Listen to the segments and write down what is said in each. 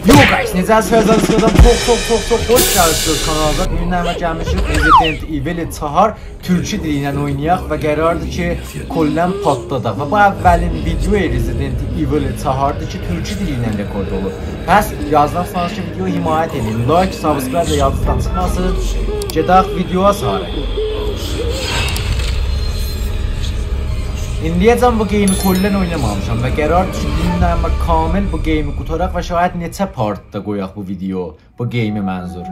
Yo guys, necəsiniz? Çox xoş gəldiniz kanalda. Bugünlərə gəlmişik Resident Evil 4 türkçe dili ilə oynayaq və qərardır ki, kollən patladaq. Və bu əvvəlin video Resident Evil 4-dır ki, türkçe dili ilə rekord olur. Bəs yazdıqsanız ki, video himayət edin. Like, subscribe və yazdıqdan çıxmasın. Gedək videoya sarı. İndiyəcən bu game'i kollən oynamamışam və qərardır ki, dinlənmə kamil bu game'i qutaraq və şayət neçə partda qoyaq bu video, bu game'i mənzur.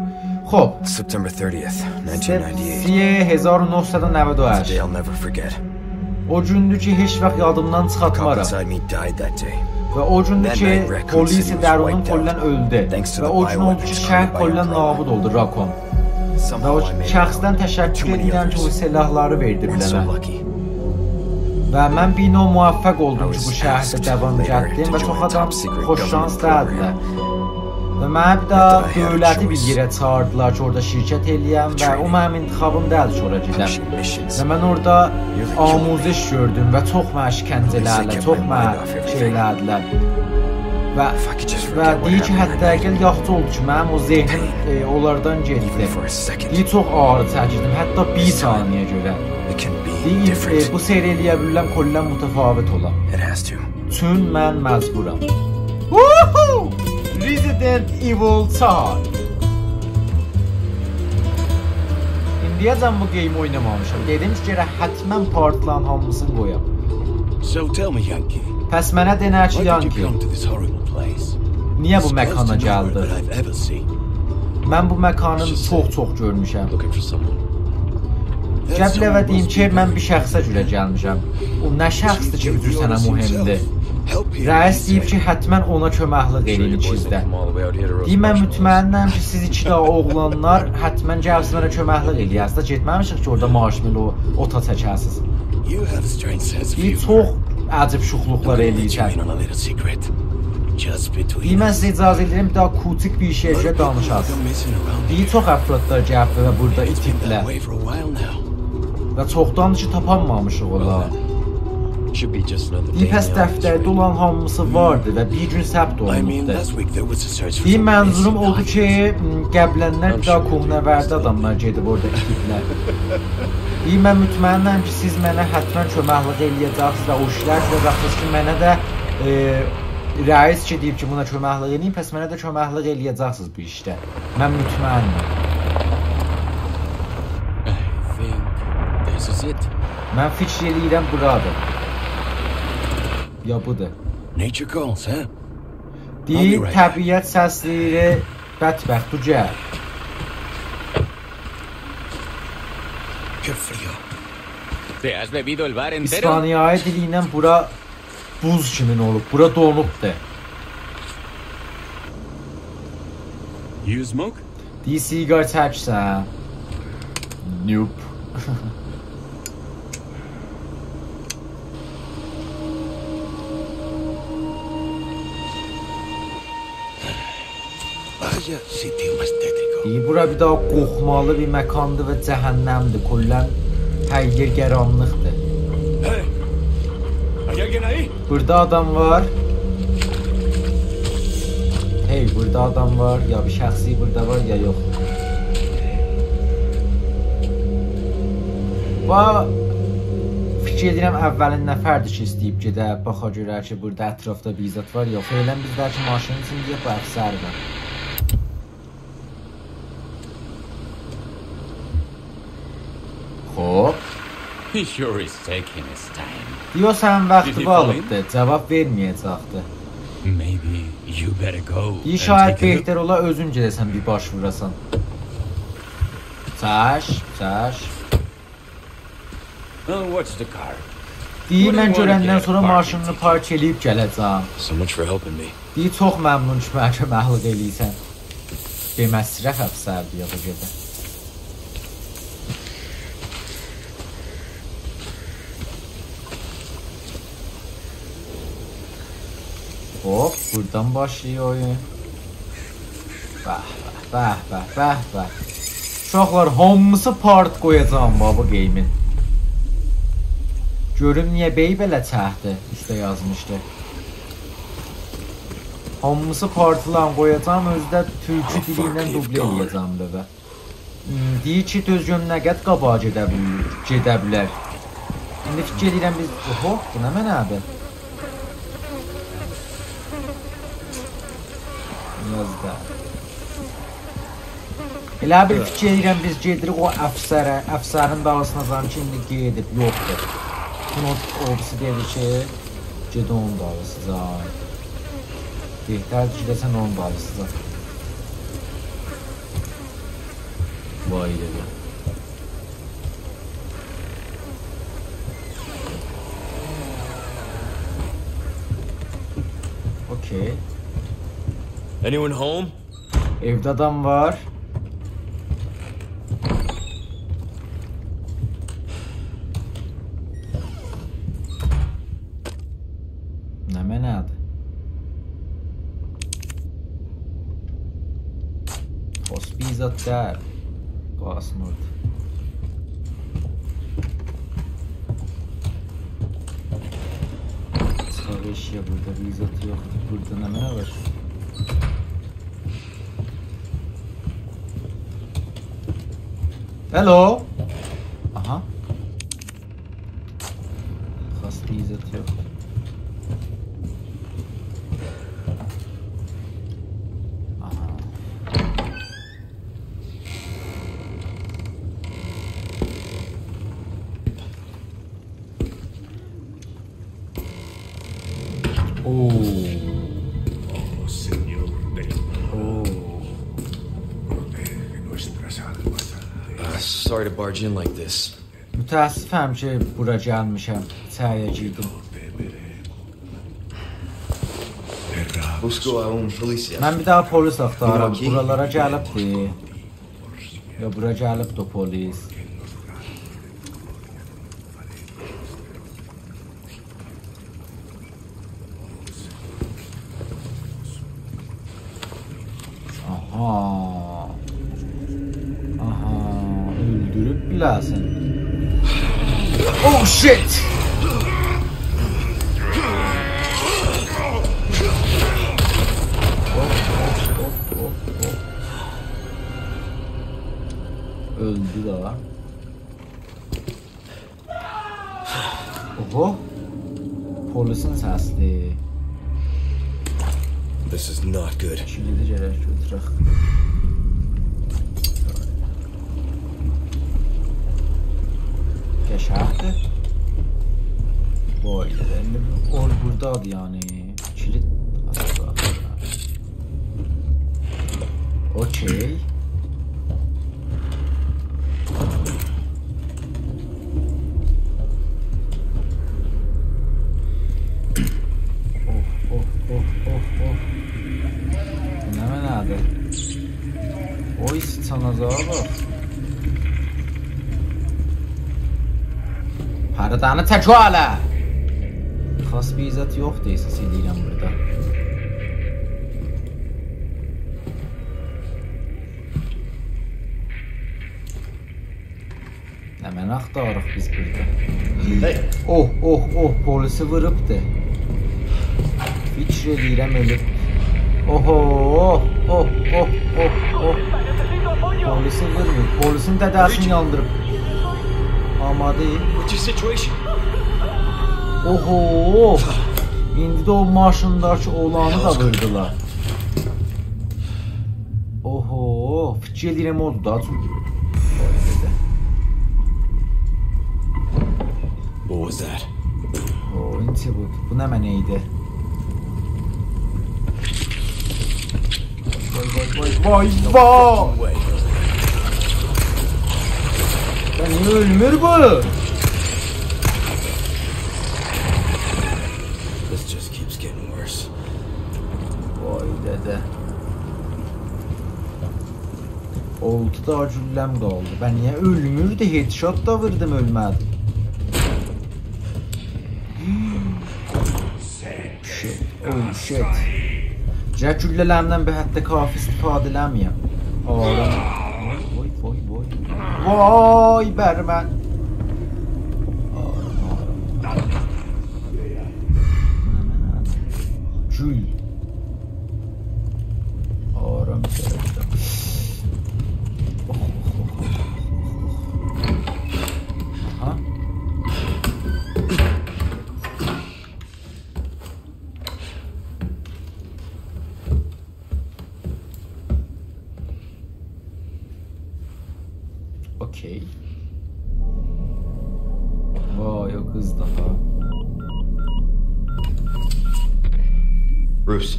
Xob, September 30th, 1998. 1998. O gündür ki, heç vaxt yadımdan çıxatmaram. Və o gündür ki, polisi dərunun kollən öldü. Və o gün oldu ki, şəhər kollən nabud oldu, Rakon. Və o şəxsdən təşəkkür edirəm ki, o silahları verdi biləmə. Və mən bir növ müvəffəq oldum ki, bu şəhərdə davam etdim və çox adam xoş şans dədilər. Və mənə bir də dövləti bir yerə çağırdılar ki, orada şirkət eləyəm və o mənim intiqabım dəldi ki, oraya gedəm. Və mən orada amuziş gördüm və çox mənə şikəncələrlə, çox mənə şeylədilər. Və deyir ki, hətta gəl yaxşı oldu ki, mənim o zehnim onlardan getdi. Deyir, çox ağrı çəkirdim, hətta bir saniyə görə. Deyir, bu seyr eləyə bilirəm, kollən mütəfavit olam. Çün mən məcburam. Resident Evil 4. İndiyəcən bu game oynamamışam. Dedim ki, gərək həttmən partların hamısını qoyam. Bəs mənə denər ki, Yankee, niyə bu məkana gəldi? Mən bu məkanı çox görmüşəm. Gəbləvə deyim ki, mən bir şəxsə görə gəlmişəm. O nə şəxsdir ki, bücür sənə mühimdir? Rəis deyib ki, hətmən ona köməklik eləyin ikizdə. Deyim, mən mütməyinnəm ki, siz iki daha oğlanlar hətmən gəlsin mənə köməklik eləyəsiz də getməmişik ki, orada marshmallow ota çəkəsiz. Deyim, çox əcib şuxluqlar eləyəcək. Deyim, mən sizə icazə edirəm, bir daha kutik bir şeyə danışasın. Deyim, çox əfradlar gəlib və burada itiblə. Və çoxdandır ki, tapanmamışıq ola. Deyim, həs dəftərdə olan hamısı vardı və bir gün səbt olunubdur. Deyim, mənzurum oldu ki, qəblənlər bir daha qohunəvərdi adamlar gedib orada itiblər. Deyim, mən mütməyinnəm ki, siz mənə hətmən köməklik eləyəcəksiniz və o işlər görəcəksiniz ki, mənə də rəis ki, deyib ki, buna köməklik eləyim, pəs mənə də köməklik eləyəcəksiniz bu işdə. Mən mütməyinnəm. Mən fikir eləyirəm buradır. Ya budur. Deyir, təbiət səsləyir, bətbəxt bu gəl. İspaniyaya dili ilə bura buz kimin olub, bura donubdur. Deyir, sigar çəksən. Nope. Deyir, bura bir daha qoxmalı bir məkandır və cəhənnəmdir, kollən hər yer qəranlıqdır. Burada adam var. Hey, burada adam var, ya bir şəxsi burada var, ya yox. Və fikir edirəm, əvvəlin nəfərdir ki, istəyib gedə, baxa görər ki, burada ətrafda bir izat var, yox. Elən bizlər ki, maşının üçün deyək, bu əfsər var. Hop. Diyor, sən vaxtı alıbdır, cavab verməyəcəkdir. Deyir, şayət behter ola, özün gedəsən bir baş vurasan. Çəş. Deyir, mən görəndən sonra maşınını park eləyib gələcəm. Deyir, çox məmnun ki, mənə köməklik eləyirsən. Deməsrəf əfsərdir ya da gedə. Hop, buradan başlıyor oyun. Bəh. Uşaqlar, hamısı part qoyacağım bu game'in. Görüm niyə bey belə çəhdi üstə yazmışdı. Hamısı partilan qoyacam, özdə türkü dili ilə dublə eləyəcəm bəbə. Deyir ki, Özgün nə qəd qabağa gedə bilər. İndi fikir edirəm biz... Oho, bu nə mənədir? Yazda. Elə bir fikir edirəm biz gedirik o əfsərə, əfsərin dalısına zam ki, indi gedib, yoxdur. Bunu obisi dedi ki, gedi onun dalısı zay. Behtərdir ki, desən onun dalısı zay. Vay dedi. Okay. Anyone home? Evdə adam var. Nə mənədir? Hospizat der. Qalsın orada. Çıxaq eşya burada, bizat yoxdur. Burada nə mənə var? Hello. Aha. Hospizat yoxdur. Sorry to barge in like this. Mütəəssifəm ki, bura gəlmişəm. İçəriyə girdim. Mən bir daha polis axtarıram. Buralara gəlibdir. Ya bura gəlibdir polis. Biləsən. Oh shit! Öldü da. Oho. Polisin səsli. This is not good. Kilidi gərək götürək. Geçerdi. Vay elinde ol buradaydı yani. Kilit asla. Okey. Oh. Ne menade? Oy sana bak. Haradanı təkvalə! Xas bir izzət yoxdur, esas edirəm burada. Həmən axtarıq biz burada. Oh, polisi vırıbdır. Fikr edirəm ölüb. Oho, polisi vırmır. Polisin dədəsini yandırıb. Amadı. Oho! İndi də o maşındakı olanı da vurdular. Oho! Fikir edirəm oldu da. What was that? Oh, inti bu. Bu nə mənə idi? Vay! Ben ölmür bu. This just keeps getting worse. Vay dede. Oldu da gülləm qaldı. Ben niye ölmürdü? Headshot da vurdım ölmədim. Shit. Cək güllələrimdən bir hətta kafi istifadə eləməyəm. Vay bərmən. Gül. Aha. Okey. Vay o kız daha. Bruce,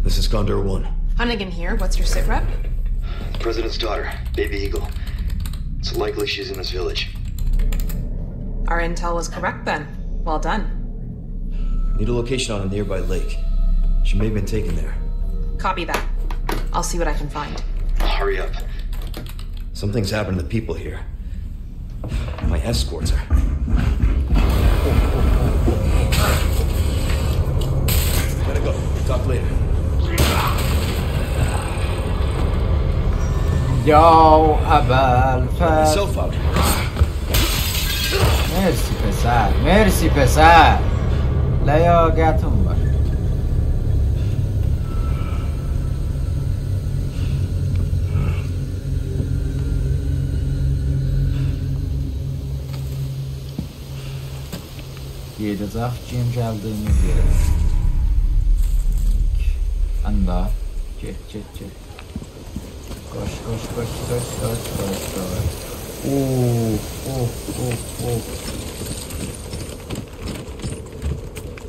this is Condor 1. Hunnigan here. What's your sit rep? The President's daughter, Baby Eagle. It's likely she's in this village. Our intel was correct then. Well done. Need a location on a nearby lake. She may have been taken there. Copy that. I'll see what I can find. Hurry up. Something's happened to the people here. My escorts are... Gotta go. Talk later. Yo abel fel. Myself out. Mersi pesər. Mersi pesər. Ləyaqətim var. Gedəcək kim gəldiyimiz yerə. Anda. Get. Koş.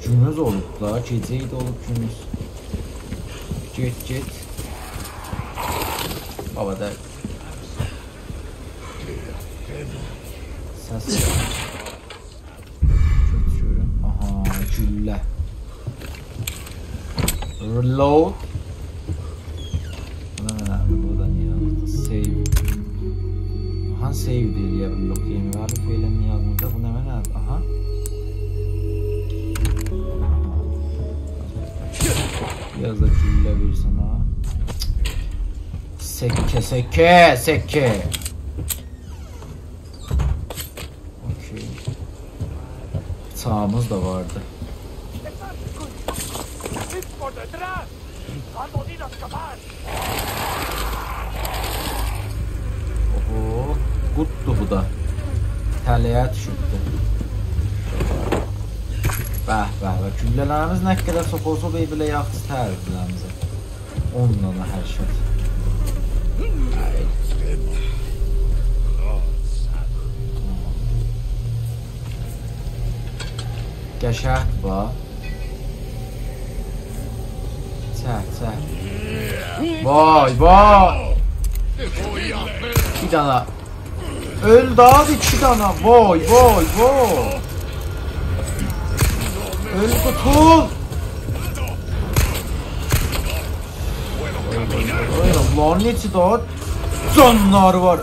Günüz olub da, gecə idi olub günüz. Get. Havada. Səs gəlir. Götürürüm. Aha, güllə. Reload. Save değil ya, blocklayayım var feylemin yazımda bu ne merak aha. Biraz da külle bir sana. Sekke. Okey. Sağımız da vardı. Oho. Qutdu bu da. Tələyə düşübdü. Bəh. Güllələrimiz nə qədər soxolsa belə yaxşı təriflərimizə. Onunla da hər şey. Qəşəng bax. Çək. Vay. Bir dana. Öldü abi 2 tane. Vay. Öldü tut. Lan neçə daha canları var.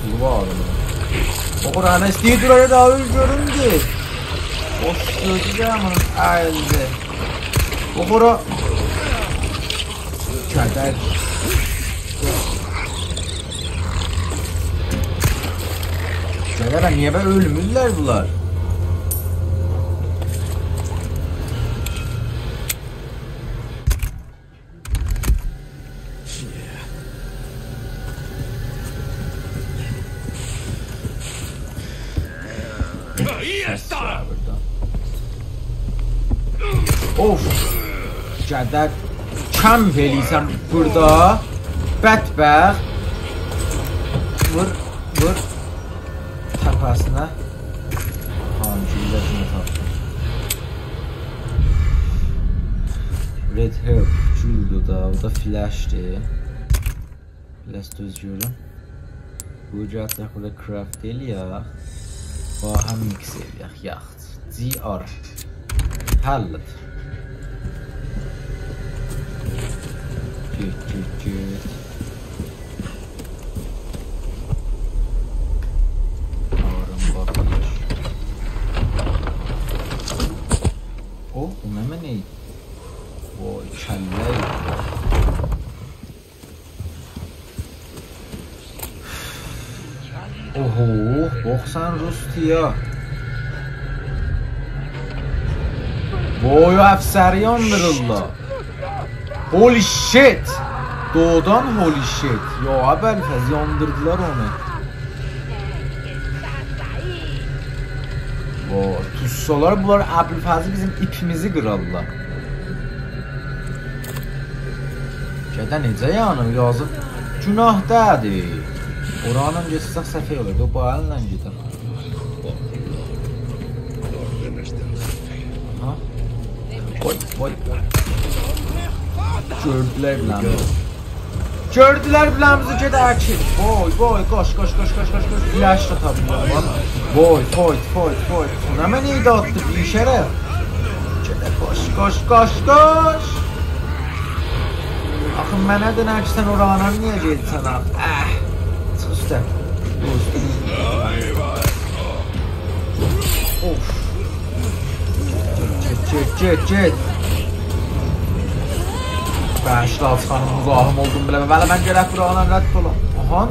Pulu var. O kadar istəyir duraya daha öldürürüm ki. Boş sözcüğüm onun əldə. O kadar kadar. Niye böyle ölümlüler bunlar? Of! Cadar kamp eləysən burada. Bədbəxt. Vur. Təpəsinə. Gülləsinə tapdım. Red Herb güldü da. Bu da flash'dir. Flash düzgürüm. Bu cəhətlər burada craft eləyək. Həm mix eləyək. Yaxt. GR. Həllədir. Get. O, bu nə neydi? Vay, kəlləy. Oho, bax sən Rustiya. Boyu əfsəri yandırırlar. Holy shit. Doğudan holy shit. Yo Əbülfəz yandırdılar onu. Tutsalar bunlar Əbülfəzi bizim ipimizi qırarlar. Gədə necə yanım yazıq. Günahdadır. Oranla geçsək səfək olur. O bağlı gedir. Ha? Oy. Gördülər biləmizi. Gördülər biləmizi gedək ki. Boy, koş. Flash da tapırlar. Boy, fight. Nə mənə iydə attı bir şərəf. Gedək koş. Axı mənə denər ki, sən orana niyə gedsən axı? Çıx üstə. Of. Get. Bəşlaz xanım müzahim oldum biləmə. Vələ mən gələk burana rədd olam. Ahan.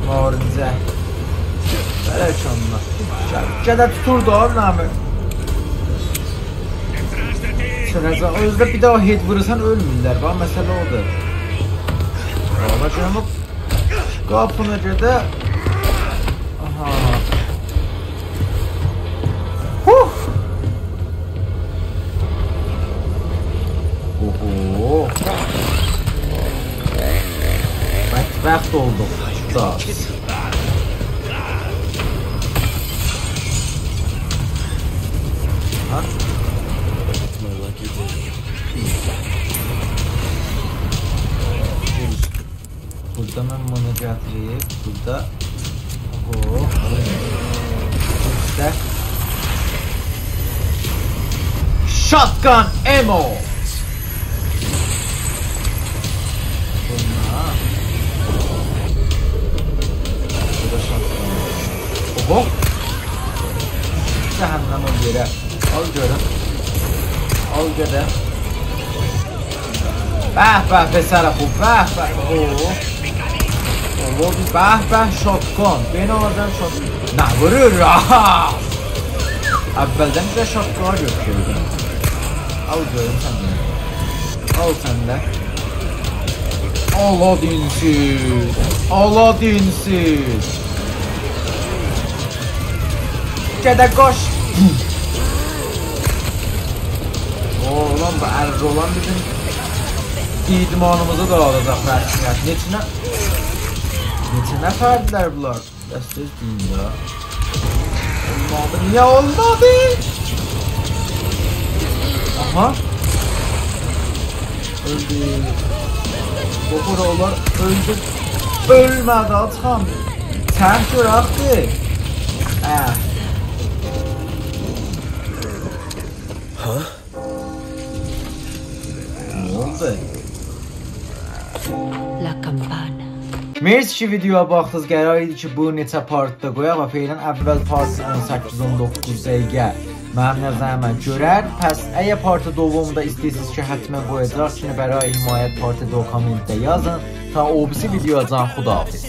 Narincə. Bələ canına. Gədə tutur da nəmi. Özdə bir daha head vurursan ölmürlər. Bax, məsələ odur. Qaba canıb. Qapına gedə. Aha. Oho. Bədbəxt olduq. Ha? Burada mən bunu gətirib, burada işte shotgun ammo. Burada shotgun. Oho. Cəhənnəm ol yerə. Al görüm. Al görüm. Bəh, besərə xub, bəh. Oğlum, bəh, shotgun. Beni oradan shotgun. Nə vurur? Əvvəldən bizə shotgun'a götürürdüm. Al görüm səndə. Al səndə. Aladinsiz. Gədə qoş. Oğlum, bu ərz olan bizim idmanımızı dağılacaq rəsmiyyət. Neçə nəfərdirlər bunlar? Dəstəz deyin ya. Olmadı. Niyə olmadı? Aha. Öldü. Boğur oğlar öldü. Ölmədi açxam. Sən görəxdir. Ha? Ne oldu? La campana. Mersi ki videoya baxdınız. Qərar idi ki bu neçə partda qoyaq və feylən əvvəl part 18-19 dəqiqə mənim nəzərimə görər. Pəs əgər partı doğumda istəyirsiniz ki həttmən qoyacaq ki bəray himayət partı do kommentdə yazın. Ta o birisi videoya can xudahafiz.